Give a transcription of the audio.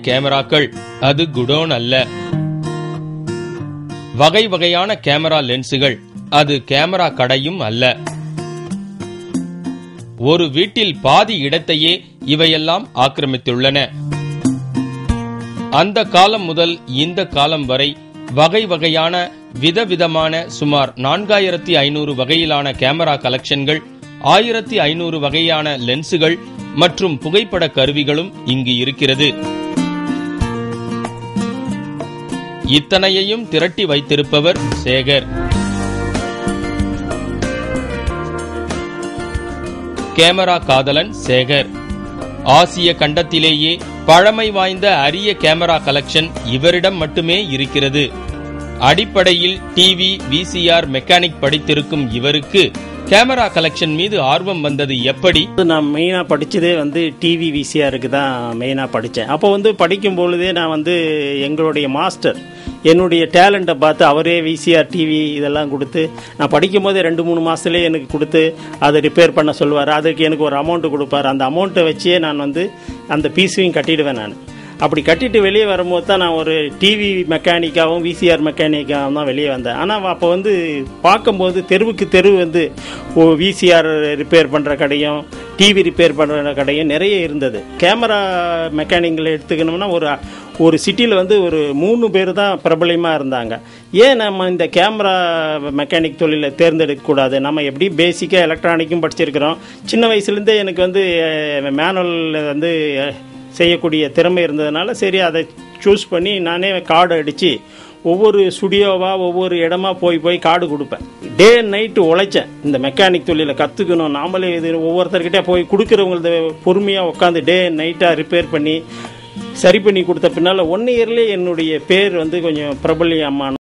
கேமராக்கள், அது குடோன் அல்ல. வகை வகையான கேமரா லென்சுகள், அது கேமரா கடையும் அல்ல. ஒரு வீட்டில் பாதி இடத்தையே இவையெல்லாம் ஆக்கிரமித்துள்ளன. அந்த காலம் முதல் இந்த காலம் வரை வகை வகையான விதவிதமான சுமார் 4500 வகையிலான கேமரா கலெக்ஷன்கள், 1500 வகையான லென்சுகள் மற்றும் புகைப்பட கருவிகளும் இங்கு இருக்கிறது. இத்தனையையும் திரட்டி வைத்திருப்பவர் சேகர். கேமரா காதலன் சேகர். ஆசிய கண்டத்திலேயே பழமை வாய்ந்த அரிய கேமரா கலெக்ஷன் இவரிடம் மட்டுமே இருக்கிறது. அடிப்படையில் டிவி, விசிஆர் மெக்கானிக் படித்திருக்கும் இவருக்கு கேமரா கலெக்ஷன் மீது ஆர்வம் வந்தது எப்படி? நான் மெயினாக படித்ததே டிவி விசிஆருக்கு தான் மெயினாக படித்தேன். அப்போ படிக்கும் பொழுதே நான் எங்களுடைய மாஸ்டர் என்னுடைய டேலண்ட்டை பார்த்து அவரே விசிஆர் டிவி இதெல்லாம் கொடுத்து, நான் படிக்கும் போதே 2-3 மாதத்துலேயே எனக்கு கொடுத்து அதை ரிப்பேர் பண்ண சொல்லுவார். அதுக்கு எனக்கு ஒரு அமௌண்ட்டு கொடுப்பார். அந்த அமௌண்ட்டை வச்சே நான் அந்த பீஸையும் கட்டிடுவேன். நான் அப்படி கட்டிட்டு வெளியே வரும்போது தான் நான் ஒரு டிவி மெக்கானிக்காகவும் விசிஆர் மெக்கானிக்காகவும் தான் வெளியே வந்தேன். ஆனால் அப்போ பார்க்கும்போது தெருவுக்கு தெரு விசிஆர் ரிப்பேர் பண்ணுற கடையும் டிவி ரிப்பேர் பண்ணுற கடையும் நிறைய இருந்தது. கேமரா மெக்கானிக்கில் எடுத்துக்கணும்னா ஒரு சிட்டியில் ஒரு 3 பேர் தான் பிரபலமாக இருந்தாங்க. ஏன் நம்ம இந்த கேமரா மெக்கானிக் தொழிலை தேர்ந்தெடுக்கக்கூடாது? நம்ம எப்படி பேசிக்காக எலக்ட்ரானிக்கும் படிச்சிருக்கிறோம். சின்ன வயசுலேருந்தே எனக்கு மேனுவல் செய்யக்கூடிய திறமை இருந்ததுனால சரி அதை சூஸ் பண்ணி நானே கார்டு அடித்து ஒவ்வொரு ஸ்டுடியோவாக ஒவ்வொரு இடமா போய் கார்டு கொடுப்பேன். டே அண்ட் நைட்டு உழைச்சேன் இந்த மெக்கானிக் தொழிலை கற்றுக்கணும். நாமளே இது ஒவ்வொருத்தர்கிட்டே போய் கொடுக்குறவங்களது பொறுமையாக உட்காந்து டே அண்ட் நைட்டாக ரிப்பேர் பண்ணி சரி பண்ணி கொடுத்த பின்னால் 1 இயர்லேயே என்னுடைய பேர் கொஞ்சம் பிரபலியமான